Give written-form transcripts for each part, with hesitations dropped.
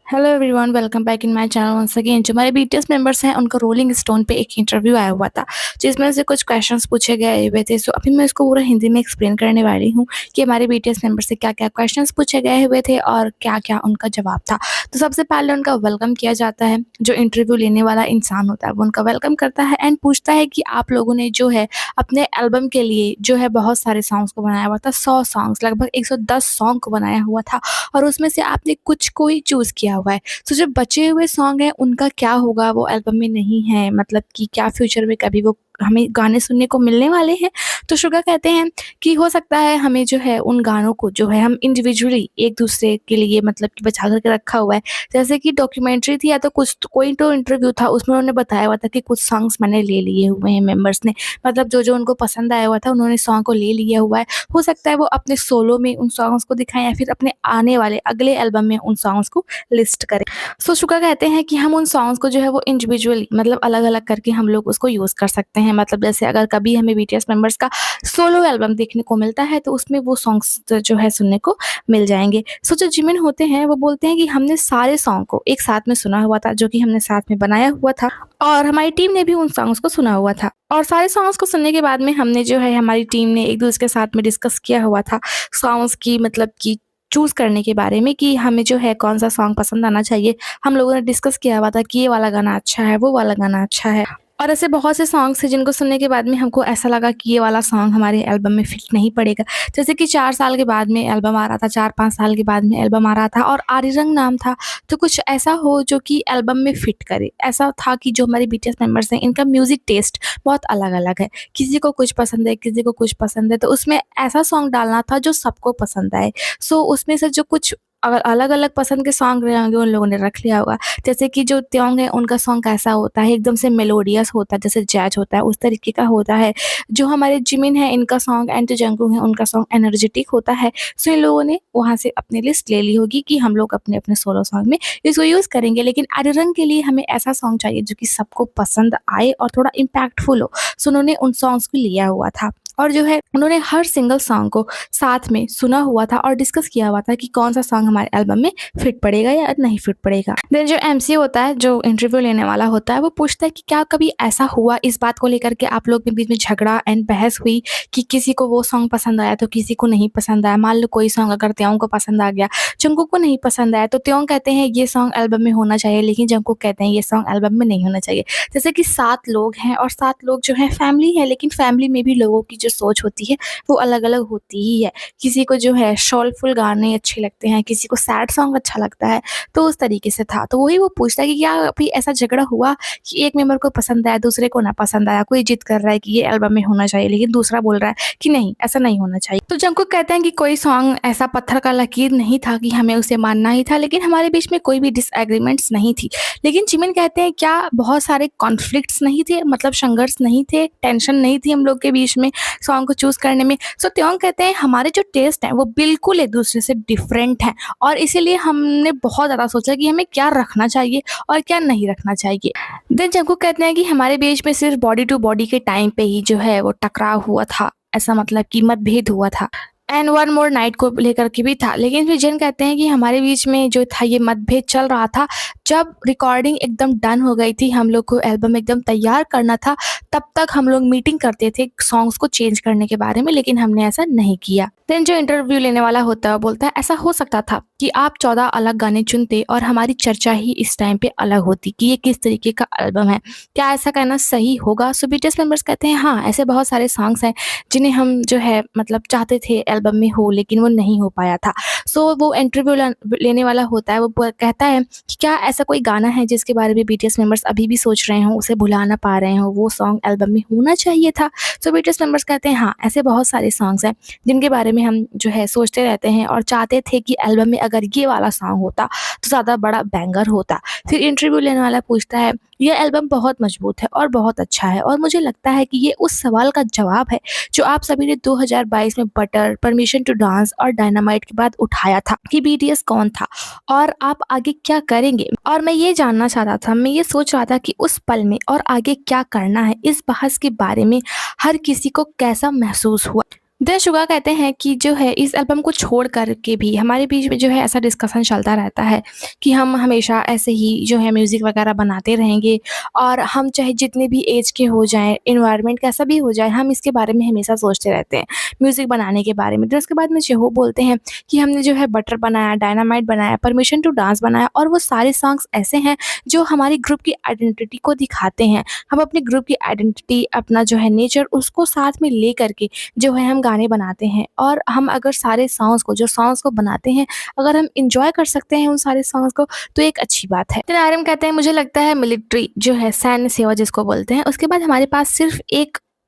Hello everyone, welcome back in my channel once again. जो हमारे BTS members हैं उनका रोलिंग स्टोन पे एक इंटरव्यू आया हुआ था, जिसमें से कुछ क्वेश्चंस पूछे गए हुए थे। सो अभी मैं इसको पूरा हिंदी में एक्सप्लेन करने वाली हूँ कि हमारे बीटीएस मेंबर से क्या क्या क्वेश्चंस पूछे गए हुए थे और क्या क्या उनका जवाब था। तो सबसे पहले उनका वेलकम किया जाता है। जो इंटरव्यू लेने वाला इंसान होता है वो उनका वेलकम करता है एंड पूछता है कि आप लोगों ने जो है अपने एल्बम के लिए जो है बहुत सारे सॉन्ग्स को बनाया हुआ था। 100 सॉन्ग्स, लगभग 110 सॉन्ग को बनाया हुआ था और उसमें से आपने कुछ को ही चूज़ किया हुआ है। तो जो बचे हुए सॉन्ग हैं उनका क्या होगा, वो एल्बम में नहीं है, मतलब कि क्या फ्यूचर में कभी वो हमें गाने सुनने को मिलने वाले हैं? तो शुगा कहते हैं कि हो सकता है हमें जो है उन गानों को जो है हम इंडिविजुअली एक दूसरे के लिए मतलब कि बचा करके रखा हुआ है। जैसे कि डॉक्यूमेंट्री थी या तो कुछ कोई तो इंटरव्यू था, उसमें उन्होंने बताया हुआ था कि कुछ सॉन्ग्स मैंने ले लिए हुए हैं मेंबर्स ने, मतलब जो उनको पसंद आया हुआ था उन्होंने सॉन्ग को ले लिया हुआ है। हो सकता है वो अपने सोलो में उन सॉन्ग्स को दिखाएं या फिर अपने आने वाले अगले एल्बम में उन सॉन्ग्स को लिस्ट करें। सो शुक्र कहते हैं कि हम उन सॉन्ग्स को जो है वो इंडिविजुअली मतलब अलग-अलग करके हम लोग उसको यूज़ कर सकते हैं। मतलब जैसे अगर कभी हमें बीटीएस मेंबर्स का सोलो एल्बम देखने को मिलता है तो उसमें वो सॉन्ग्स जो है सुनने को मिल जाएँगे। सो जो जिमिन होते हैं वो बोलते हैं कि हमने सारे सॉन्ग को एक साथ में सुना हुआ था, जो कि हमने साथ में बनाया हुआ था और हमारी टीम ने भी उन सॉन्ग्स को सुना हुआ था। और सारे सॉन्ग्स को सुनने के बाद में हमने जो है हमारी टीम ने एक-दूसरे के साथ में डिस्कस किया हुआ था सॉन्ग्स की मतलब कि चूज़ करने के बारे में कि हमें जो है कौन-सा सॉन्ग पसंद आना चाहिए। हम लोगों ने डिस्कस किया हुआ था कि ये वाला गाना अच्छा है, वो वाला गाना अच्छा है। और ऐसे बहुत से सॉन्ग्स हैं जिनको सुनने के बाद में हमको ऐसा लगा कि ये वाला सॉन्ग हमारे एल्बम में फिट नहीं पड़ेगा। जैसे कि 4 साल के बाद में एल्बम आ रहा था, 4-5 साल के बाद में एल्बम आ रहा था और आरी रंग नाम था। तो कुछ ऐसा हो जो कि एल्बम में फिट करे। ऐसा था कि जो हमारे बीटीएस मेंबर्स हैं इनका म्यूज़िक टेस्ट बहुत अलग-अलग है। किसी को कुछ पसंद है, किसी को कुछ पसंद है, तो उसमें ऐसा सॉन्ग डालना था जो सबको पसंद आए। सो उसमें से जो कुछ अलग-अलग पसंद के सॉन्ग रहे होंगे उन लोगों ने रख लिया होगा। जैसे कि जो त्योंग है उनका सॉन्ग कैसा होता है, एकदम से मेलोडियस होता है, जैसे जैज़ होता है उस तरीके का होता है। जो हमारे जिमिन है इनका सॉन्ग एंड जो जंगकुक है उनका सॉन्ग एनर्जेटिक होता है। सो इन लोगों ने वहाँ से अपनी लिस्ट ले ली होगी कि हम लोग अपने-अपने सोलो सॉन्ग में इसको यूज़ करेंगे। लेकिन अरिरंग के लिए हमें ऐसा सॉन्ग चाहिए जो कि सबको पसंद आए और थोड़ा इम्पैक्टफुल हो। सो उन्होंने उन सॉन्ग्स को लिया हुआ था और जो है उन्होंने हर सिंगल सॉन्ग को साथ में सुना हुआ था और डिस्कस किया हुआ था कि कौन-सा सॉन्ग हमारे एल्बम में फिट पड़ेगा या नहीं फिट पड़ेगा। देन जो एमसी होता है, जो इंटरव्यू लेने वाला होता है, वो पूछता है कि क्या कभी ऐसा हुआ इस बात को लेकर के आप लोग के बीच में झगड़ा एंड बहस हुई कि किसी को वो सॉन्ग पसंद आया तो किसी को नहीं पसंद आया। मान लो कोई सॉन्ग अगर त्योंग को पसंद आ गया, जंगकुक को नहीं पसंद आया, तो त्योंग कहते हैं ये सॉन्ग एल्बम में होना चाहिए, लेकिन जंगकुक कहते हैं ये सॉन्ग एल्बम में नहीं होना चाहिए। जैसे कि 7 लोग हैं और 7 लोग जो हैं फैमिली है, लेकिन फैमिली में भी लोगों की जो सोच होती है वो अलग-अलग होती ही है। किसी को जो है सोलफुल गाने अच्छे लगते हैं, किसी को सैड सॉन्ग अच्छा लगता है, तो उस तरीके से था। तो वही वो पूछता है कि क्या अभी ऐसा झगड़ा हुआ कि एक मेंबर को पसंद आया, दूसरे को ना पसंद आया? कोई जिद कर रहा है कि ये एल्बम में होना चाहिए, लेकिन दूसरा बोल रहा है कि नहीं, ऐसा नहीं होना चाहिए। तो जंगकुक कहते हैं कि कोई सॉन्ग ऐसा पत्थर का लकीर नहीं था कि हमें उसे मानना ही था, लेकिन हमारे बीच में कोई भी डिसएग्रीमेंट्स नहीं थी। लेकिन जिमिन कहते हैं क्या बहुत सारे कॉन्फ्लिक्ट्स नहीं थे, मतलब संघर्ष नहीं थे, टेंशन नहीं थी हम लोग के बीच में सॉन्ग को चूज़ करने में? सो त्योंग कहते हैं हमारे जो टेस्ट हैं वो बिल्कुल एक दूसरे से डिफरेंट हैं और इसीलिए हमने बहुत ज़्यादा सोचा कि हमें क्या रखना चाहिए और क्या नहीं रखना चाहिए। देन जंगकुक कहते हैं कि हमारे बीच में सिर्फ बॉडी टू बॉडी के टाइम पे ही जो है वो टकराव हुआ था, ऐसा मतलब कि मतभेद हुआ था एंड वन मोर नाइट को लेकर के भी था। लेकिन फिर जिन कहते हैं कि हमारे बीच में जो था ये मतभेद चल रहा था जब रिकॉर्डिंग एकदम डन हो गई थी, हम लोग को एल्बम एकदम तैयार करना था, तब तक हम लोग मीटिंग करते थे सॉन्ग्स को चेंज करने के बारे में, लेकिन हमने ऐसा नहीं किया। देन जो इंटरव्यू लेने वाला होता है वो बोलता है ऐसा हो सकता था कि आप 14 अलग गाने चुनते और हमारी चर्चा ही इस टाइम पे अलग होती कि ये किस तरीके का एल्बम है। क्या ऐसा कहना सही होगा? सो बीटीएस मेंबर्स कहते हैं हाँ, ऐसे बहुत सारे सॉन्ग्स हैं जिन्हें हम जो है मतलब चाहते थे एल्बम में हो, लेकिन वो नहीं हो पाया था। सो वो इंटरव्यू लेने वाला होता है, वो कहता है कि क्या ऐसा कोई गाना है जिसके बारे में बीटीएस मेंबर्स अभी भी सोच रहे हों, उसे भुला ना पा रहे हों, वो सॉन्ग एल्बम में होना चाहिए था? सो बीटीएस मेंबर्स कहते हैं हाँ, ऐसे बहुत सारे सॉन्ग्स हैं जिनके बारे में हम जो है सोचते रहते हैं और चाहते थे कि एल्बम में अगर ये वाला सॉन्ग होता तो ज़्यादा बड़ा बैंगर होता। फिर इंटरव्यू लेने वाला पूछता है ये एल्बम बहुत मजबूत है और बहुत अच्छा है और मुझे लगता है कि ये उस सवाल का जवाब है जो आप सभी ने 2022 में बटर, परमिशन टू डांस और डायनामाइट के बाद उठाया था कि बीटीएस कौन था और आप आगे क्या करेंगे। और मैं ये जानना चाहता था, मैं ये सोच रहा था कि उस पल में और आगे क्या करना है। इस बहस के बारे में हर किसी को कैसा महसूस हुआ? द शुगा कहते हैं कि जो है इस एल्बम को छोड़ कर के भी हमारे बीच में जो है ऐसा डिस्कशन चलता रहता है कि हम हमेशा ऐसे ही जो है म्यूज़िक वगैरह बनाते रहेंगे और हम चाहे जितने भी एज के हो जाएँ, एनवायरनमेंट कैसा भी हो जाए, हम इसके बारे में हमेशा सोचते रहते हैं, म्यूज़िक बनाने के बारे में। तो उसके बाद में जेहो बोलते हैं कि हमने जो है बटर बनाया, डायनामाइट बनाया, परमिशन टू डांस बनाया और वो सारे सॉन्ग्स ऐसे हैं जो हमारी ग्रुप की आइडेंटिटी को दिखाते हैं। हम अपने ग्रुप की आइडेंटिटी, अपना जो है नेचर उसको साथ में ले कर के जो है हम गाने बनाते हैं और हम अगर सारे सॉन्ग्स को बनाते हैं, अगर हम एन्जॉय कर सकते हैं उन सारे सॉन्ग्स को, तो एक अच्छी बात है। फिर आर्यन कहते हैं मुझे लगता है मिलिट्री जो है सैन्य सेवा जिसको बोलते हैं, उसके बाद हमारे पास सिर्फ़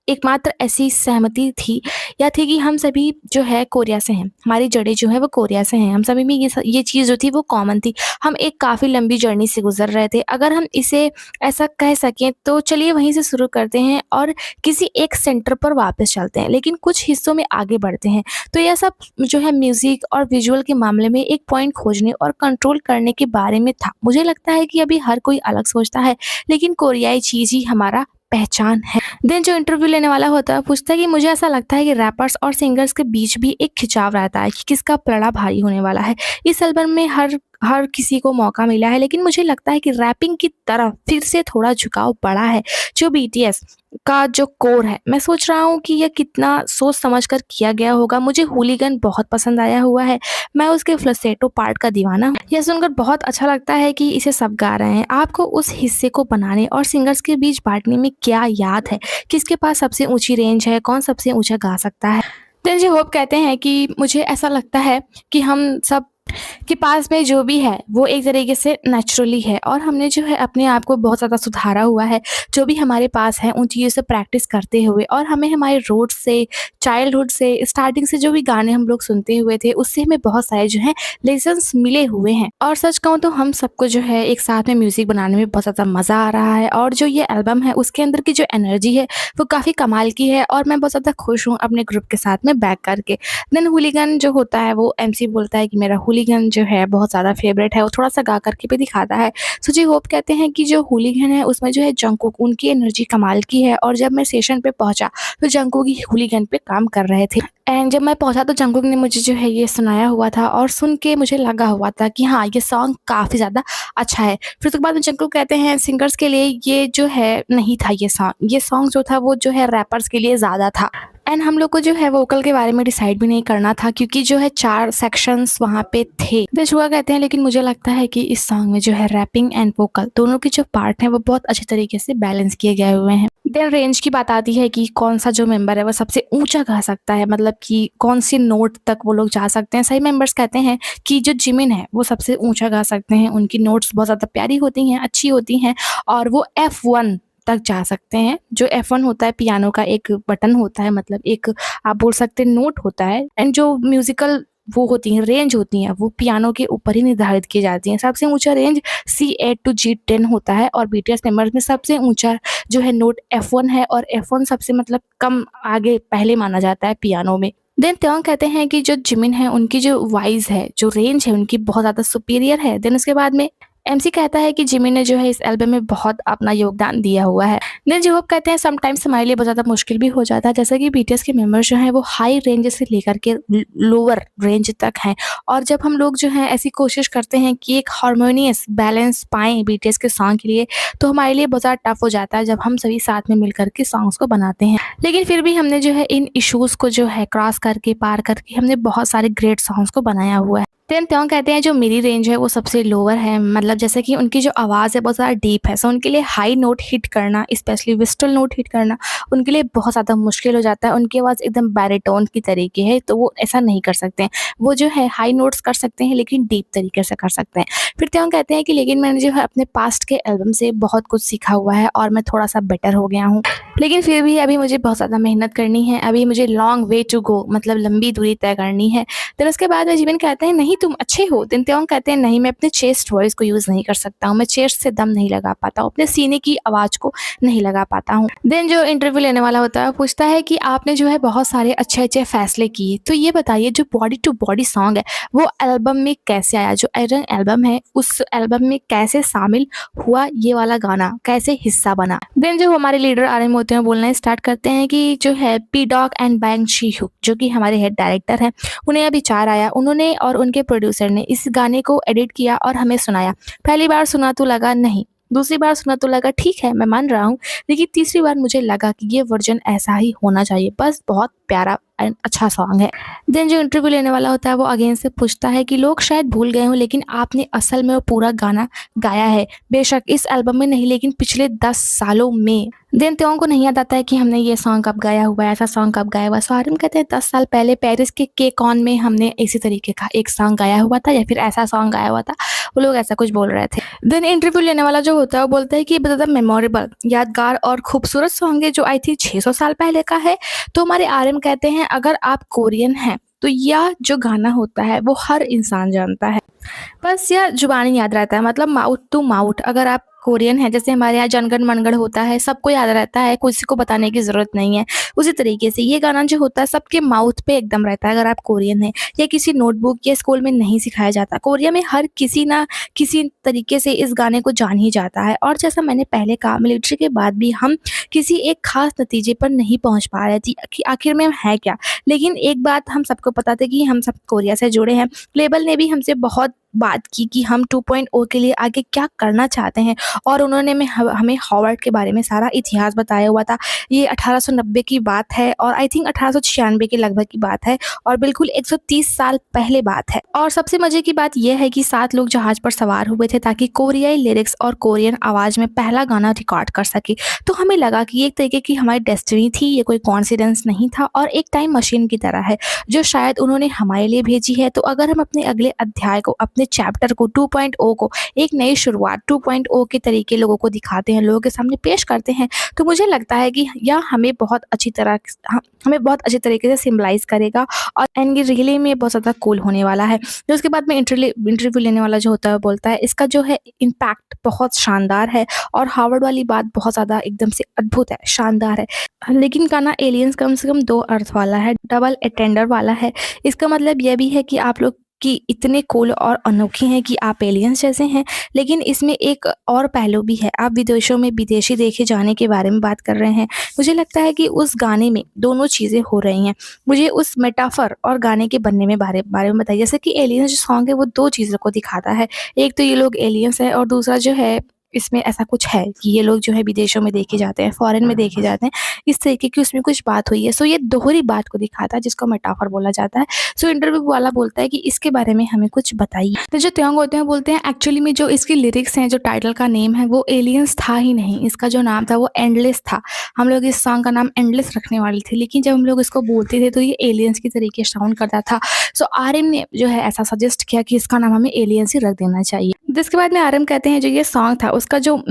एकमात्र ऐसी सहमति थी या थी कि हम सभी जो है कोरिया से हैं। हमारी जड़ें जो हैं वो कोरिया से हैं। हम सभी में ये चीज़ जो थी वो कॉमन थी। हम एक काफ़ी लंबी जर्नी से गुज़र रहे थे। अगर हम इसे ऐसा कह सकें तो चलिए वहीं से शुरू करते हैं और किसी एक सेंटर पर वापस चलते हैं, लेकिन कुछ हिस्सों में आगे बढ़ते हैं। तो यह सब जो है म्यूज़िक और विजुअल के मामले में एक पॉइंट खोजने और कंट्रोल करने के बारे में था। मुझे लगता है कि अभी हर कोई अलग सोचता है, लेकिन कोरियाई चीज़ ही हमारा पहचान है। देन जो इंटरव्यू लेने वाला होता है पूछता है कि मुझे ऐसा लगता है कि रैपर्स और सिंगर्स के बीच भी एक खिंचाव रहता है कि किसका पलड़ा भारी होने वाला है। इस एल्बम में हर किसी को मौका मिला है, लेकिन मुझे लगता है कि रैपिंग की तरफ फिर से थोड़ा झुकाव बढ़ा है। जो बीटीएस का जो कोर है, मैं सोच रहा हूँ कि यह कितना सोच समझ कर किया गया होगा। मुझे हूलिगन बहुत पसंद आया हुआ है। मैं उसके फ्लसेटो पार्ट का दीवाना हूँ। यह सुनकर बहुत अच्छा लगता है कि इसे सब गा रहे हैं। आपको उस हिस्से को बनाने और सिंगर्स के बीच बाँटने में क्या याद है? किसके पास सबसे ऊँची रेंज है? कौन सबसे ऊँचा गा सकता है? देन जी होप कहते हैं कि मुझे ऐसा लगता है कि हम सब के पास में जो भी है वो एक तरीके से नेचुरली है और हमने जो है अपने आप को बहुत ज़्यादा सुधारा हुआ है। जो भी हमारे पास है उन चीज़ों से प्रैक्टिस करते हुए और हमें हमारे रूट्स से, चाइल्डहुड से, स्टार्टिंग से जो भी गाने हम लोग सुनते हुए थे उससे हमें बहुत सारे जो हैं लेसन्स मिले हुए हैं। और सच कहूँ तो हम सबको जो है एक साथ में म्यूज़िक बनाने में बहुत ज़्यादा मज़ा आ रहा है और जो ये एल्बम है उसके अंदर की जो एनर्जी है वो काफ़ी कमाल की है और मैं बहुत ज़्यादा खुश हूँ अपने ग्रुप के साथ में बैक करके। देन हूलिगन जो होता है वो एमसी बोलता है कि मेरा हूलिगन जो है बहुत ज़्यादा फ़ेवरेट है, वो थोड़ा-सा गा कर के भी दिखाता है। सो जी होप कहते हैं कि जो हूलिगन है उसमें जो है जंगकुक उनकी एनर्जी कमाल की है और जब मैं स्टेशन पे पहुँचा तो जंगकुक ही हूलिगन पे काम कर रहे थे। एंड जब मैं पहुँचा तो जंगकुक ने मुझे जो है ये सुनाया हुआ था और सुन के मुझे लगा हुआ था कि हाँ, ये सॉन्ग काफ़ी ज़्यादा अच्छा है। फिर उसके बाद में जंगकुक कहते हैं सिंगर्स के लिए ये जो है नहीं था ये सॉन्ग। ये सॉन्ग जो था वो जो है रैपर्स के लिए ज़्यादा था। एंड हम लोग को जो है वोकल के बारे में डिसाइड भी नहीं करना था क्योंकि जो है 4 सेक्शंस वहाँ पे थे। देशुआ कहते हैं लेकिन मुझे लगता है कि इस सॉन्ग में जो है रैपिंग एंड वोकल दोनों के जो पार्ट हैं वो बहुत अच्छे तरीके से बैलेंस किए गए हुए हैं। देन रेंज की बात आती है कि कौन-सा जो मेंबर है वो सबसे ऊँचा गा सकता है, मतलब कि कौन-सी नोट तक वो लोग जा सकते हैं। सही मेंबर्स कहते हैं कि जो जिमिन है वो सबसे ऊँचा गा सकते हैं, उनकी नोट्स बहुत ज़्यादा प्यारी होती हैं, अच्छी होती हैं और वो F1 तक जा सकते हैं। जो F1 होता है पियानो का एक बटन होता है, मतलब एक आप बोल सकते हैं नोट होता है एंड जो म्यूज़िकल वो होती हैं, रेंज होती हैं, वो पियानो के ऊपर ही निर्धारित की जाती हैं। सबसे ऊँचा रेंज C8 टू G10 होता है और बीटीएस मेंबर्स में सबसे ऊँचा जो है नोट F1 है और F1 सबसे मतलब कम आगे पहले माना जाता है पियानो में। देन त्योंग कहते हैं कि जो जिमिन है उनकी जो वॉइस है, जो रेंज है उनकी बहुत ज़्यादा सुपीरियर है। देन उसके बाद में एमसी कहता है कि जिमिन ने जो है इस एल्बम में बहुत अपना योगदान दिया हुआ है। देन जोहोप कहते हैं समटाइम्स हमारे लिए बहुत ज़्यादा मुश्किल भी हो जाता है, जैसे कि बीटीएस के मेंबर्स जो हैं वो हाई रेंज से लेकर के लोअर रेंज तक हैं और जब हम लोग जो हैं ऐसी कोशिश करते हैं कि एक हार्मोनियस बैलेंस पाएँ बीटीएस के सॉन्ग के लिए, तो हमारे लिए बहुत ज़्यादा टफ हो जाता है जब हम सभी साथ में मिल कर के सॉन्ग्स को बनाते हैं। लेकिन फिर भी हमने जो है इन इश्यूज़ को जो है क्रॉस करके, पार करके हमने बहुत सारे ग्रेट सॉन्ग्स को बनाया हुआ है। देन त्योंग कहते हैं जो मेरी रेंज है वो सबसे लोअर है, मतलब जैसे कि उनकी जो आवाज़ है बहुत ज़्यादा डीप है, सो उनके लिए हाई नोट हिट करना, स्पेशली व्हिस्टल नोट हिट करना उनके लिए बहुत ज़्यादा मुश्किल हो जाता है। उनकी आवाज़ एकदम बैरिटोन की तरीके है, तो वो ऐसा नहीं कर सकते हैं। वो जो है हाई नोट्स कर सकते हैं लेकिन डीप तरीके से कर सकते हैं। फिर त्योंग कहते हैं कि लेकिन मैंने जो है अपने पास्ट के एल्बम से बहुत कुछ सीखा हुआ है और मैं थोड़ा-सा बेटर हो गया हूँ। लेकिन फिर भी अभी मुझे बहुत ज़्यादा मेहनत करनी है, अभी मुझे लॉन्ग वे टू गो, मतलब लंबी दूरी तय करनी है। फिर उसके बाद में जिमिन कहते हैं नहीं तुम अच्छे हो। देन त्योंग कहते हैं नहीं मैं अपने चेस्ट वॉइस को यूज़ नहीं कर सकता हूँ, मैं चेस्ट से दम नहीं लगा पाता हूँ, अपने सीने की आवाज़ को नहीं लगा पाता हूँ। देन जो इंटरव्यू लेने वाला होता है वो पूछता है कि आपने जो है बहुत सारे अच्छे-अच्छे फैसले किए, तो ये बताइए जो बॉडी टू बॉडी सॉन्ग है वो एल्बम में कैसे आया? जो आयरन एल्बम है उस एल्बम में कैसे शामिल हुआ ये वाला गाना, कैसे हिस्सा बना। देन जो हमारे लीडर आर्यन होते हैं बोलना स्टार्ट करते हैं कि जो है पी डॉग एंड बैंग शी हू जो कि हमारे हेड डायरेक्टर हैं, उन्हें यह विचार आया, उन्होंने और उनके प्रोड्यूसर ने इस गाने को एडिट किया और हमें सुनाया। पहली बार सुना तो लगा नहीं, दूसरी बार सुना तो लगा ठीक है मैं मान रहा हूँ, लेकिन तीसरी बार मुझे लगा कि ये वर्जन ऐसा ही होना चाहिए, बस बहुत प्यारा एंड अच्छा सॉन्ग है। देन जो इंटरव्यू लेने वाला होता है वो अगेन से पूछता है कि लोग शायद भूल गए हों लेकिन आपने असल में वो पूरा गाना गाया है, बेशक इस एल्बम में नहीं लेकिन पिछले 10 सालों में। देन त्यों को नहीं याद आता है कि हमने ये सॉन्ग कब गाया हुआ है, ऐसा सॉन्ग कब गाया हुआ है। सो आर्यन कहते हैं 10 साल पहले पेरिस के केकॉन में हमने इसी तरीके का एक सॉन्ग गाया हुआ था या फिर ऐसा सॉन्ग गाया हुआ था, वो लोग ऐसा कुछ बोल रहे थे। देन इंटरव्यू लेने वाला जो होता है वो बोलता है कि द मेमोरेबल यादगार और खूबसूरत सॉन्ग है जो आई थिंक 600 साल पहले का है। तो हमारे आर्यन कहते हैं अगर आप कोरियन हैं तो यह जो गाना होता है वो हर इंसान जानता है, बस यह जुबानी याद रहता है, मतलब माउथ टू माउथ। अगर आप कोरियन हैं, जैसे हमारे यहाँ जनगण मनगढ़ होता है, सबको याद रहता है, किसी को बताने की ज़रूरत नहीं है। उसी तरीके से ये गाना जो होता है सबके माउथ पे एकदम रहता है। अगर आप कोरियन हैं, ये किसी नोटबुक या स्कूल में नहीं सिखाया जाता। कोरिया में हर किसी ना किसी तरीके से इस गाने को जान ही जाता है। और जैसा मैंने पहले कहा, मिलिट्री के बाद भी हम किसी एक खास नतीजे पर नहीं पहुँच पा रहे थे कि आखिर में है क्या। लेकिन एक बात हम सबको पता था कि हम सब कोरिया से जुड़े हैं। लेबल ने भी हमसे बहुत बात की कि हम 2.0 के लिए आगे क्या करना चाहते हैं, और उन्होंने हमें हॉवर्ड के बारे में सारा इतिहास बताया हुआ था। ये 1890 की बात है और आई थिंक 1896 के लगभग की बात है, और बिल्कुल 130 साल पहले बात है। और सबसे मजे की बात यह है कि 7 लोग जहाज पर सवार हुए थे ताकि कोरियाई लिरिक्स और कोरियन आवाज में पहला गाना रिकॉर्ड कर सके। तो हमें लगा कि ये एक तरीके की हमारी डेस्टिनी थी, ये कोई कॉन्सिडेंस नहीं था और एक टाइम मशीन की तरह है जो शायद उन्होंने हमारे लिए भेजी है। तो अगर हम अपने अगले अध्याय को, अपने चैप्टर को, 2.0 को, एक नई शुरुआत 2.0 के तरीके लोगों को दिखाते हैं, लोगों के सामने पेश करते हैं, तो मुझे लगता है कि यह हमें बहुत अच्छी तरीके से सिम्बलाइज करेगा और एंड रियली में बहुत ज़्यादा कूल होने वाला है। तो उसके बाद में इंटरव्यू लेने वाला जो होता है वो बोलता है इसका जो है इम्पैक्ट बहुत शानदार है और हार्वर्ड वाली बात बहुत ज़्यादा एकदम से अद्भुत है, शानदार है। लेकिन गाना एलियंस कम से कम 2 अर्थ वाला है, डबल अटेंडर वाला है। इसका मतलब यह भी है कि आप लोग कि इतने कूल और अनोखे हैं कि आप एलियंस जैसे हैं, लेकिन इसमें एक और पहलू भी है। आप विदेशों में विदेशी देखे जाने के बारे में बात कर रहे हैं। मुझे लगता है कि उस गाने में दोनों चीज़ें हो रही हैं। मुझे उस मेटाफर और गाने के बनने में बारे में बताइए। जैसे कि एलियंस जो सॉन्ग है वो 2 चीज़ों को दिखाता है। एक तो ये लोग एलियंस है और दूसरा जो है इसमें ऐसा कुछ है कि ये लोग जो है विदेशों में देखे जाते हैं, फॉरेन में देखे जाते हैं। इस तरीके की उसमें कुछ बात हुई है। सो ये दोहरी बात को दिखाता है जिसको मेटाफर बोला जाता है। सो इंटरव्यू वाला बोलता है कि इसके बारे में हमें कुछ बताइए। तो जो त्योंग होते हैं बोलते हैं एक्चुअली में जो इसकी लिरिक्स हैं, जो टाइटल का नेम है वो एलियंस था ही नहीं। इसका जो नाम था वो एंडलेस था। हम लोग इस सॉन्ग का नाम एंडलेस रखने वाले थे, लेकिन जब हम लोग इसको बोलते थे तो ये एलियंस की तरीके साउंड करता था। सो आरएम ने जो है ऐसा सजेस्ट किया कि इसका नाम हमें एलियंस ही रख देना चाहिए। जिसके बाद में आरएम कहते हैं जो ये सॉन्ग था उसका जो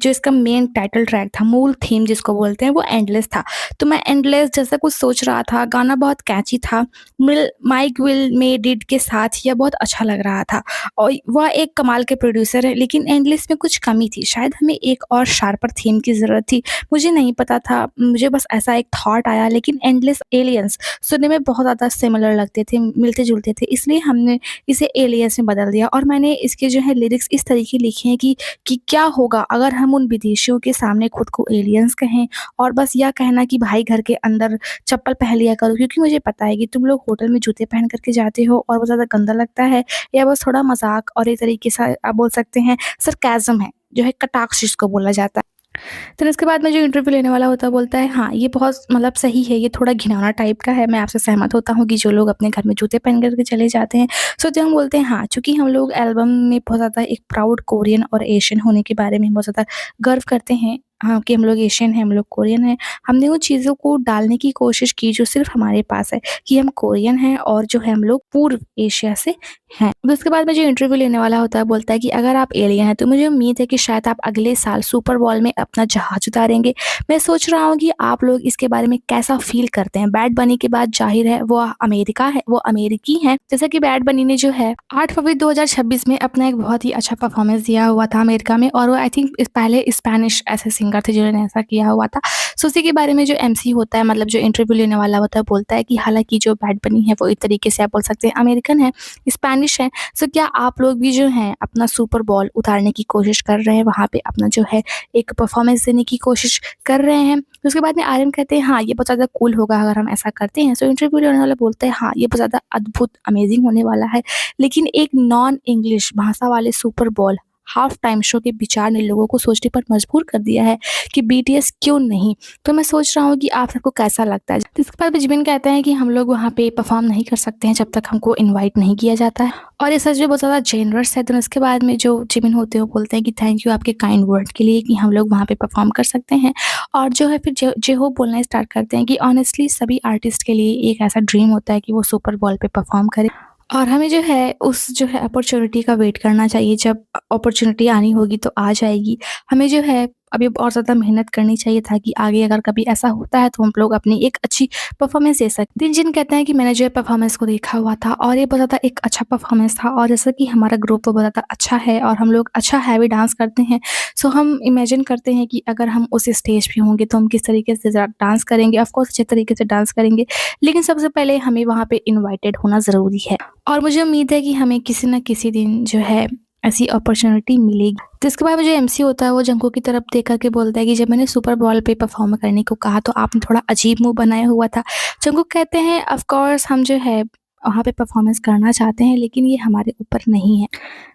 इसका मेन टाइटल ट्रैक था, मूल थीम जिसको बोलते हैं, वो एंडलेस था। तो मैं एंडलेस जैसा कुछ सोच रहा था। गाना बहुत कैची था। माइक विल मेडिड के साथ यह बहुत अच्छा लग रहा था और वह एक कमाल के प्रोड्यूसर है, लेकिन एंडलेस में कुछ कमी थी। शायद हमें एक और शार्पर थीम की ज़रूरत थी। मुझे नहीं पता था, मुझे बस ऐसा एक थॉट आया। लेकिन एंडलेस एलियंस सुनने में बहुत ज़्यादा सिमिलर लगते थे, मिलते जुलते थे, इसलिए हमने इसे एलियंस में बदल दिया। और मैंने इसके जो है लिरिक्स इस तरीके लिखे हैं कि क्या होगा अगर हम उन विदेशियों के सामने खुद को एलियंस कहें और बस यह कहना कि भाई घर के अंदर चप्पल पहन लिया करो, क्योंकि मुझे पता है कि तुम लोग होटल में जूते पहन करके जाते हो और वो ज़्यादा गंदा लगता है, या बस थोड़ा मजाक और एक तरीके से आप बोल सकते हैं सरकाज़म है, जो है कटाक्ष जिसको बोला जाता है। फिर उसके बाद में जो इंटरव्यू लेने वाला होता है बोलता है हाँ ये बहुत मतलब सही है, ये थोड़ा घिनौना टाइप का है। मैं आपसे सहमत होता हूँ कि जो लोग अपने घर में जूते पहन करके चले जाते हैं। सो जो हम बोलते हैं हाँ, चूँकि हम लोग एल्बम में बहुत ज़्यादा एक प्राउड कोरियन और एशियन होने के बारे में बहुत ज़्यादा गर्व करते हैं, हाँ, कि हम लोग एशियन हैं, हम लोग कोरियन हैं। हमने उन चीज़ों को डालने की कोशिश की जो सिर्फ हमारे पास है, कि हम कोरियन हैं और जो है हम लोग पूर्व एशिया से हैं। तो उसके बाद में जो इंटरव्यू लेने वाला होता है बोलता है कि अगर आप एलियन हैं तो मुझे उम्मीद है कि शायद आप अगले साल सुपर बॉल में अपना जहाज उतारेंगे। मैं सोच रहा हूँ कि आप लोग इसके बारे में कैसा फील करते हैं। बैड बनी के बाद जाहिर है वो अमेरिका है, वो अमेरिकी हैं। जैसा कि बैड बनी ने जो है 8 फरवरी 2026 में अपना एक बहुत ही अच्छा परफॉर्मेंस दिया हुआ था अमेरिका में, और वो आई थिंक पहले स्पेनिश ऐसे सिंगर थे जिन्होंने ऐसा किया हुआ था। सो उसी के बारे में जो एमसी होता है, मतलब जो इंटरव्यू लेने वाला होता है, बोलता है कि हालाँकि जो बैड बनी है वो एक तरीके से आप बोल सकते हैं अमेरिकन है, स्पेनिश है। सो क्या आप लोग भी जो हैं अपना सुपर बॉल उतारने की कोशिश कर रहे हैं, वहाँ पे अपना जो है एक परफॉर्मेंस देने की कोशिश कर रहे हैं? उसके बाद में आर्यन कहते हैं हाँ, ये बहुत ज़्यादा कूल होगा अगर हम ऐसा करते हैं। सो इंटरव्यू लेने वाला बोलता है हाँ, ये बहुत ज़्यादा अद्भुत अमेज़िंग होने वाला है। लेकिन एक नॉन इंग्लिश भाषा वाले super ball half time show के विचार ने लोगों को सोचने पर मजबूर कर दिया है कि बीटीएस क्यों नहीं? तो मैं सोच रहा हूँ कि आप सबको कैसा लगता है? तो इसके बाद में जिमिन कहते हैं कि हम लोग वहाँ पे परफ़ॉर्म नहीं कर सकते हैं जब तक हमको इनवाइट नहीं किया जाता है, और ये सच में बहुत ज़्यादा जेनरस है। तो उसके बाद में जो जिमिन होते हैं वो बोलते हैं कि थैंक यू आपके काइंड वर्ड के लिए कि हम लोग वहाँ पे परफ़ॉर्म कर सकते हैं। और जो है फिर जे-होप बोलना स्टार्ट करते हैं कि ऑनेस्टली सभी आर्टिस्ट के लिए एक ऐसा ड्रीम होता है कि वो सुपर बॉल पे परफ़ॉर्म करें। और हमें जो है उस जो है अपॉर्च्युनिटी का वेट करना चाहिए, जब अपॉर्च्युनिटी आनी होगी तो आ जाएगी। हमें जो है अभी और ज़्यादा मेहनत करनी चाहिए ताकि आगे अगर कभी ऐसा होता है तो हम लोग अपनी एक अच्छी परफ़ॉर्मेंस दे सकते हैं। जिन कहते हैं कि मैंने जो है परफ़ॉर्मेंस को देखा हुआ था और ये बहुत ज़्यादा एक अच्छा परफ़ॉर्मेंस था, और जैसा कि हमारा ग्रुप बहुत ज़्यादा अच्छा है और हम लोग अच्छा हैवी डांस करते हैं। सो हम इमेजिन करते हैं कि अगर हम उस स्टेज पे होंगे तो हम किस तरीके से डांस करेंगे। ऑफ़ कोर्स अच्छे तरीके से डांस करेंगे, लेकिन सबसे पहले हमें वहाँ पे इनवाइटेड होना ज़रूरी है। और मुझे उम्मीद है कि हमें किसी न किसी दिन जो है ऐसी अपॉर्च्युनिटी मिलेगी। तो इसके बाद में जो एमसी होता है वो जंगकुक की तरफ देख कर के बोलता है कि जब मैंने सुपर बॉल पे परफ़ॉर्म करने को कहा तो आपने थोड़ा अजीब मुँह बनाया हुआ था। जंगकुक कहते हैं ऑफ़ कोर्स हम जो है वहाँ पे परफ़ॉर्मेंस करना चाहते हैं, लेकिन ये हमारे ऊपर नहीं है।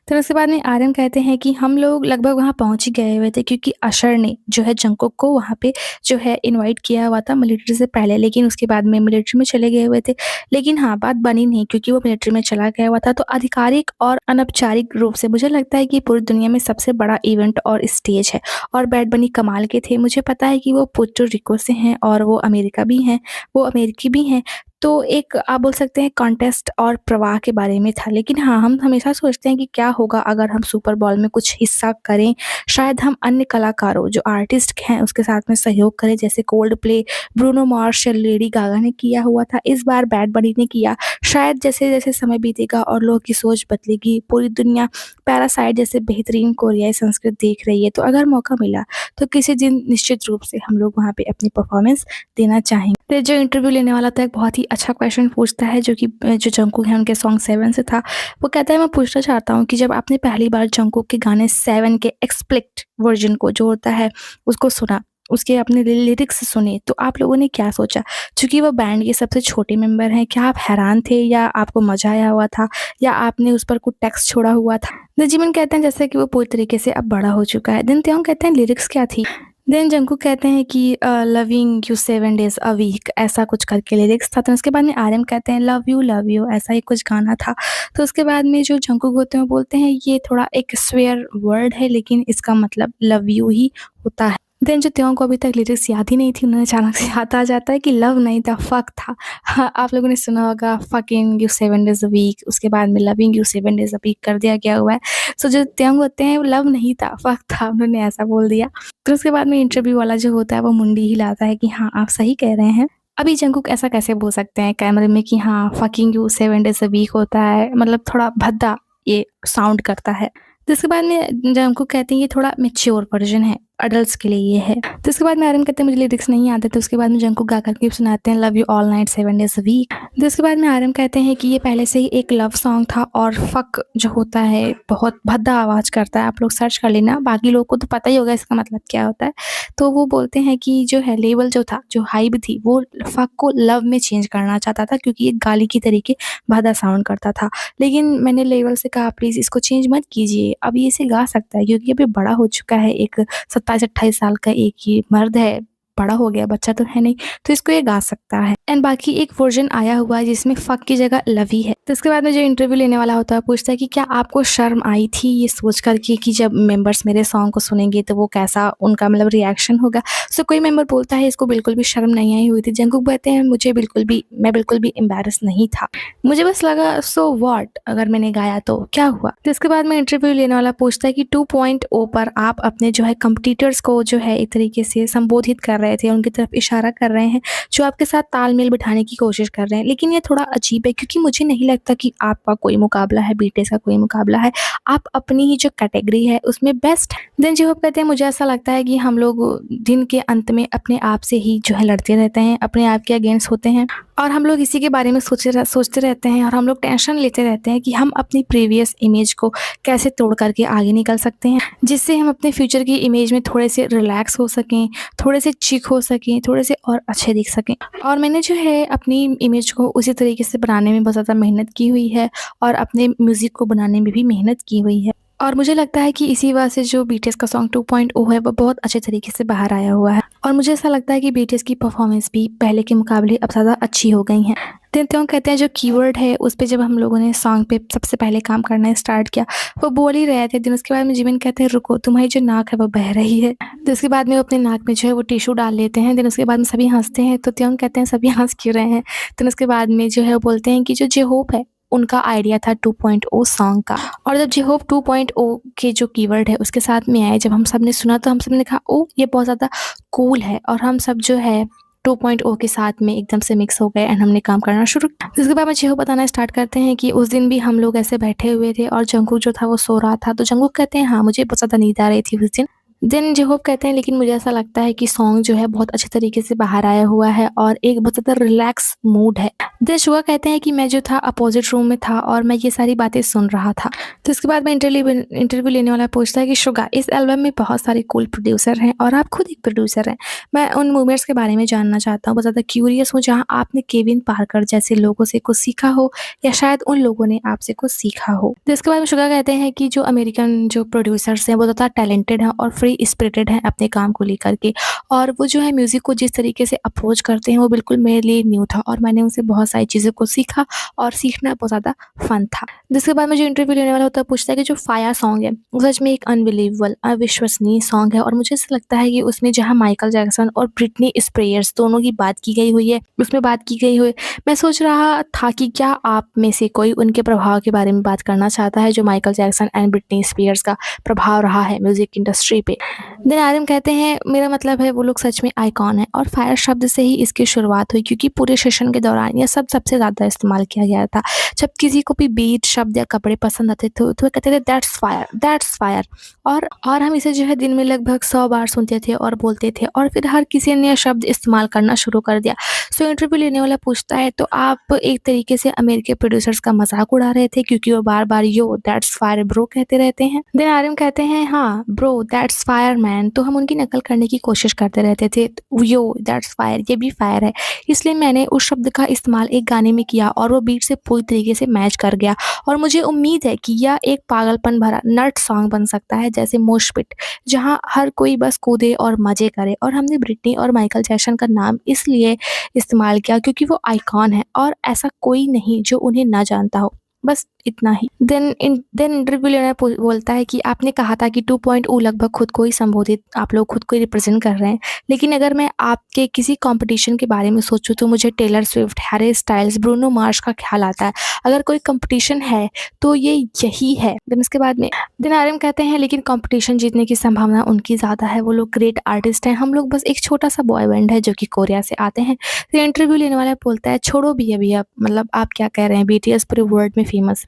फिर उसके बाद में आर्यन कहते हैं कि हम लोग लगभग वहाँ पहुँच ही गए हुए थे, क्योंकि अशर ने जो है जंगकुक को वहाँ पे जो है इनवाइट किया हुआ था मिलिट्री से पहले, लेकिन उसके बाद में मिलिट्री में चले गए हुए थे। लेकिन हाँ, बात बनी नहीं क्योंकि वो मिलिट्री में चला गया हुआ था। तो आधिकारिक और अनौपचारिक रूप से मुझे लगता है कि पूरी दुनिया में सबसे बड़ा इवेंट और स्टेज है, और बैड बनी कमाल के थे। मुझे पता है कि वो पुर्टो रिको से हैं और वो अमेरिका भी हैं, वो अमेरिकी भी हैं। तो एक आप बोल सकते हैं कॉन्टेस्ट और प्रवाह के बारे में था। लेकिन हाँ, हम हमेशा सोचते हैं कि क्या होगा अगर हम सुपर बॉल में कुछ हिस्सा करें। शायद हम अन्य कलाकारों जो आर्टिस्ट हैं उसके साथ में सहयोग करें, जैसे कोल्ड प्ले, ब्रूनो मार्स या लेडी गागा ने किया हुआ था, इस बार बैड बनी ने किया। शायद जैसे-जैसे समय बीतेगा और लोगों की सोच बदलेगी, पूरी दुनिया पैरासाइट जैसे बेहतरीन कोरियाई संस्कृति देख रही है, तो अगर मौका मिला तो किसी दिन निश्चित रूप से हम लोग वहाँ पे अपनी परफॉर्मेंस देना चाहेंगे। फिर जो इंटरव्यू लेने वाला था एक बहुत ही अच्छा क्वेश्चन पूछता है, जो कि जो जंगकुक है उनके सॉन्ग 7 से था। वो कहता है मैं पूछना चाहता हूँ कि जब आपने पहली बार जंगकुक के गाने 7 के एक्सप्लिक्ट वर्जन को जो होता है उसको सुना, उसके अपने लिरिक्स सुने, तो आप लोगों ने क्या सोचा? चूँकि वो बैंड के सबसे छोटे मेंबर हैं, क्या आप हैरान थे या आपको मज़ा आया हुआ था या आपने उस पर कुछ टेक्स्ट छोड़ा हुआ था? नजीमन कहते हैं जैसे कि वो पूरी तरीके से अब बड़ा हो चुका है। देन त्योंग कहते हैं लिरिक्स क्या थी? देन जंगकुक कहते हैं कि loving you 7 days a week, ऐसा कुछ करके लिरिक्स था। तो उसके बाद में आर्यन कहते हैं लव यू ऐसा ही कुछ गाना था। तो उसके बाद में जो जंगकुक होते हैं वो बोलते हैं ये थोड़ा एक स्वेयर वर्ड है, लेकिन इसका मतलब लव यू ही होता है। देन जो त्यों को अभी तक लिरिक्स याद ही नहीं थी, उन्हें अचानक से याद आ जाता है कि लव नहीं था, फक था। हाँ, आप लोगों ने सुना होगा fucking you 7 days a week, उसके बाद में loving you 7 days a week कर दिया गया हुआ है। सो जो त्यों होते हैं वो लव नहीं था, फक था, उन्होंने ऐसा बोल दिया। फिर उसके बाद में इंटरव्यू वाला जो होता है वो मुंडी हिलाता है कि हाँ, आप सही कह रहे हैं। अभी जंगकुक ऐसा कैसे बोल सकते हैं कैमरे में कि हाँ, fucking you 7 days a week होता है, मतलब थोड़ा भद्दा ये साउंड करता है। तो इसके बाद में जंगकुक कहते हैं ये थोड़ा मैच्योर वर्ज़न है, एडल्ट्स के लिए ये है। तो इसके बाद में आर्यन कहते हैं मुझे लिरिक्स नहीं आते, तो उसके बाद में जंगकुक गा कर के सुनाते हैं love you all night 7 days a week. तो इसके बाद में आर्यन कहते हैं कि ये पहले से ही एक लव सॉन्ग था, और फक जो होता है बहुत भद्दा आवाज़ करता है, आप लोग सर्च कर लेना, बाकी लोगों को तो पता ही होगा इसका मतलब क्या होता है। तो वो बोलते हैं कि जो है लेवल जो था, जो हाइप थी, वो फक को लव में चेंज करना चाहता था, क्योंकि ये गाली की तरीके भद्दा साउंड करता था। लेकिन मैंने लेवल से कहा प्लीज़ इसको चेंज मत कीजिए, अब ये इसे गा सकता है क्योंकि अभी बड़ा हो चुका है, एक 27-28 साल का एक ये मर्द है, बड़ा हो गया, बच्चा तो है नहीं, तो इसको ये गा सकता है। एंड बाकी एक वर्ज़न आया हुआ है जिसमें फक की जगह लव ही है। तो इसके बाद में जो इंटरव्यू लेने वाला होता है पूछता है कि क्या आपको शर्म आई थी ये सोच कर के कि जब मेंबर्स मेरे सॉन्ग को सुनेंगे तो वो कैसा उनका मतलब रिएक्शन होगा? सो कोई मेंबर बोलता है इसको बिल्कुल भी शर्म नहीं आई हुई थी। जंगकुक कहते हैं मैं बिल्कुल भी एम्बैरेस नहीं था। मुझे बस लगा सो व्हाट, अगर मैंने गाया तो क्या हुआ? तो इसके बाद में इंटरव्यू लेने वाला पूछता है कि 2.0 पर आप अपने जो है कॉम्पिटिटर्स को जो है एक तरीके से संबोधित कर रहे थे, उनकी तरफ इशारा कर रहे हैं, जो आपके साथ तालमेल बिठाने की कोशिश कर रहे हैं। लेकिन ये थोड़ा अजीब है क्योंकि मुझे नहीं लगता कि आपका कोई मुकाबला है, बीटीएस का कोई मुकाबला है। आप अपनी ही जो कैटेगरी है उसमें बेस्ट हैं। देन जो आप कहते हैं मुझे ऐसा लगता है कि हम लोग दिन के अंत में अपने आप से ही जो है लड़ते रहते हैं, अपने आप के अगेंस्ट होते हैं और हम लोग इसी के बारे में सोचते रहते हैं और हम लोग टेंशन लेते रहते हैं कि हम अपनी प्रीवियस इमेज को कैसे तोड़ करके आगे निकल सकते हैं, जिससे हम अपने फ्यूचर की इमेज में थोड़े से रिलैक्स हो सकें, थोड़े से चिक हो सकें, थोड़े से और अच्छे दिख सकें। और मैंने जो है अपनी इमेज को उसी तरीके से बनाने में बहुत ज़्यादा मेहनत की हुई है और अपने म्यूज़िक को बनाने में भी मेहनत की हुई है। और मुझे लगता है कि इसी वजह से जो बीटीएस का सॉन्ग 2.0 है वो बहुत अच्छे तरीके से बाहर आया हुआ है और मुझे ऐसा लगता है कि बीटीएस की परफॉर्मेंस भी पहले के मुकाबले अब ज़्यादा अच्छी हो गई हैं। देन त्यों कहते हैं जो कीवर्ड है उस पे जब हम लोगों ने सॉन्ग पे सबसे पहले काम करना स्टार्ट किया, वो बोल ही रहे थे। देन उसके बाद में जिमिन कहते हैं रुको तुम्हारी जो नाक है वो बह रही है। तो उसके बाद में वो अपने नाक में जो है वो टिश्यू डाल लेते हैं। देन उसके बाद में सभी हँसते हैं, तो त्यों कहते हैं सभी हँस क्यों रहे हैं? देन उसके बाद में जो है वो बोलते हैं कि जो जे-होप है उनका आइडिया था 2.0 सॉन्ग का और जब जे-होप 2.0 के जो कीवर्ड है उसके साथ में आए, जब हम सब ने सुना तो हम सब ने कहा ओह! ये बहुत ज़्यादा कूल है और हम सब जो है 2.0 के साथ में एकदम से मिक्स हो गए एंड हमने काम करना शुरू किया। जिसके बाद में जे-होप बताना स्टार्ट करते हैं कि उस दिन भी हम लोग ऐसे बैठे हुए थे और जंगकुक जो था वो सो रहा था। तो जंगकुक कहते हैं हाँ, मुझे बहुत ज़्यादा नींद आ रही थी उस दिन। देन जे-होप कहते हैं लेकिन मुझे ऐसा लगता है कि सॉन्ग जो है बहुत अच्छे तरीके से बाहर आया हुआ है और एक बहुत ज़्यादा रिलैक्स मूड है। देन शुगा कहते हैं कि मैं जो था अपोजिट रूम में था और मैं ये सारी बातें सुन रहा था। तो इसके बाद में इंटरव्यू लेने वाला पूछता है कि शुगा इस एल्बम में बहुत सारे कूल प्रोड्यूसर हैं और आप खुद एक प्रोड्यूसर हैं। मैं उन मूवमेंट्स के बारे में जानना चाहता हूँ, बहुत ज़्यादा क्यूरियस हूँ जहाँ आपने केविन पार्कर जैसे लोगों से कुछ सीखा हो या शायद उन लोगों ने आपसे कुछ सीखा हो। तो इसके बाद में शुगा कहते हैं कि जो अमेरिकन जो प्रोड्यूसर्स हैं वो ज़्यादा टैलेंटेड हैं और फ्री स्पिरिटेड हैं अपने काम को लेकर के और वो जो है म्यूज़िक को जिस तरीके से अप्रोच करते हैं वो बिल्कुल मेरे लिए न्यू था और मैंने उनसे बहुत सारी चीज़ों को सीखा और सीखना बहुत ज़्यादा फन था। जिसके बाद में जो इंटरव्यू लेने वाला होता है पूछता है कि जो फायर सॉन्ग है वो सच में एक अनबिलीवेबल अविश्वसनीय सॉन्ग है और मुझे ऐसा लगता है कि उसमें जहाँ माइकल जैक्सन और ब्रिटनी स्पीयर्स दोनों की बात की गई हुई है, उसमें बात की गई हुई। मैं सोच रहा था कि क्या आप में से कोई उनके प्रभाव के बारे में बात करना चाहता है जो Michael Jackson and Britney Spears का प्रभाव रहा है म्यूज़िक इंडस्ट्री पे। देन आर्यन कहते हैं मेरा मतलब है वो लोग सच में आइकॉन है और फायर शब्द से ही इसकी शुरुआत हुई क्योंकि पूरे सेशन के दौरान यह सबसे ज़्यादा इस्तेमाल किया गया था। जब किसी को भी बीट शब्द या कपड़े पसंद आते थे तो वो कहते थे दैट्स फायर और हम इसे जो है दिन में लगभग 100 बार सुनते थे और बोलते थे और फिर हर किसी ने यह शब्द इस्तेमाल करना शुरू कर दिया। सो इंटरव्यू लेने वाला पूछता है तो आप एक तरीके से अमेरिकी प्रोड्यूसर्स का मजाक उड़ा रहे थे क्योंकि वो बार-बार यो दैट्स फायर ब्रो कहते रहते हैं। देन आर्यन कहते हैं हाँ ब्रो दैट्स फायर मैन, तो हम उनकी नकल करने की कोशिश करते रहते थे। यो दैट्स फायर, ये भी फायर है, इसलिए मैंने उस शब्द का इस्तेमाल एक गाने में किया और वो बीट से पूरी तरीके से मैच कर गया और मुझे उम्मीद है कि यह एक पागलपन भरा नट सॉन्ग बन सकता है जैसे मोश पिट, जहाँ हर कोई बस कूदे और मजे करे। और हमने ब्रिटनी और माइकल जैक्सन का नाम इसलिए इस्तेमाल किया क्योंकि वो आइकॉन है और ऐसा कोई नहीं जो उन्हें ना जानता हो, बस इतना ही। देन इंटरव्यू लेना बोलता है कि आपने कहा था कि 2.0 लगभग खुद को ही संबोधित, आप लोग खुद को ही रिप्रेजेंट कर रहे हैं, लेकिन अगर मैं आपके किसी कंपटीशन के बारे में सोचूं तो मुझे Taylor Swift, Harry Styles, Bruno Mars का ख्याल आता है। अगर कोई कंपटीशन है तो ये यही है। देन इसके बाद में देन आर्यन कहते हैं लेकिन कंपटीशन जीतने की संभावना उनकी ज़्यादा है, वो लोग ग्रेट आर्टिस्ट हैं, हम लोग बस एक छोटा सा बॉय बैंड है जो कि कोरिया से आते हैं। तो इंटरव्यू लेने वाला बोलता है छोड़ो भैया मतलब आप क्या कह रहे हैं, बीटीएस पूरे वर्ल्ड में फेमस।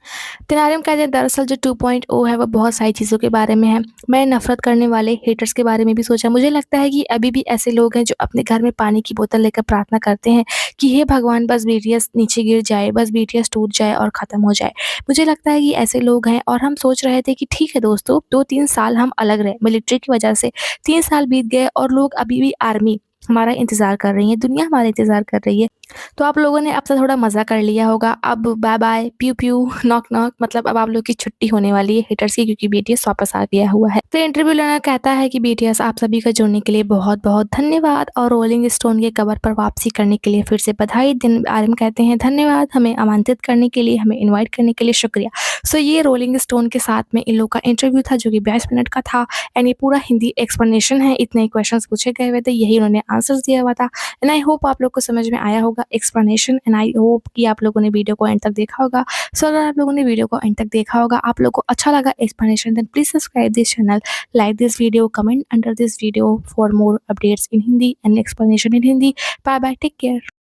देन आर्यन कहते हैं दरअसल जो 2.0 है वो बहुत सारी चीज़ों के बारे में है। मैं नफरत करने वाले हेटर्स के बारे में भी सोचा। मुझे लगता है कि अभी भी ऐसे लोग हैं जो अपने घर में पानी की बोतल लेकर प्रार्थना करते हैं कि हे भगवान बस बीटीएस नीचे गिर जाए, बस बीटीएस टूट जाए और ख़त्म हो जाए। मुझे लगता है कि ऐसे लोग हैं और हम सोच रहे थे कि ठीक है दोस्तों 2-3 साल हम अलग रहे मिलिट्री की वजह से, 3 साल बीत गए और लोग अभी भी आर्मी हमारा इंतज़ार कर रही है, दुनिया हमारा इंतज़ार कर रही है। तो आप लोगों ने अब से थोड़ा मज़ा कर लिया होगा, अब बाय-बाय, प्यू-प्यू, नॉक-नॉक, मतलब अब आप लोग की छुट्टी होने वाली है हेटर्स की क्योंकि बीटीएस वापस आ गया हुआ है। तो इंटरव्यू लेना कहता है कि बीटीएस आप सभी का जुड़ने के लिए बहुत-बहुत धन्यवाद और रोलिंग स्टोन के कवर पर वापसी करने के लिए फिर से बधाई। देन आर्यन कहते हैं धन्यवाद हमें आमंत्रित करने के लिए, हमें इन्वाइट करने के लिए शुक्रिया। सो ये रोलिंग स्टोन के साथ में इन लोग का इंटरव्यू था जो कि 22 मिनट का था एंड ये पूरा हिंदी एक्सप्लेनेशन है। इतने क्वेश्चंस पूछे गए हुए थे, यही उन्होंने आंसर्स दिया हुआ था। एंड आई होप आप लोग को समझ में आया होगा एक्सप्लेनेशन, एंड आई होप कि आप लोगों ने वीडियो को एंड तक देखा होगा। सो अगर आप लोगों ने वीडियो को एंड तक देखा होगा, आप लोग को अच्छा लगा explanation, then please subscribe this channel, like this video, comment under this video for more updates in Hindi and explanation in Hindi. Bye bye, take care.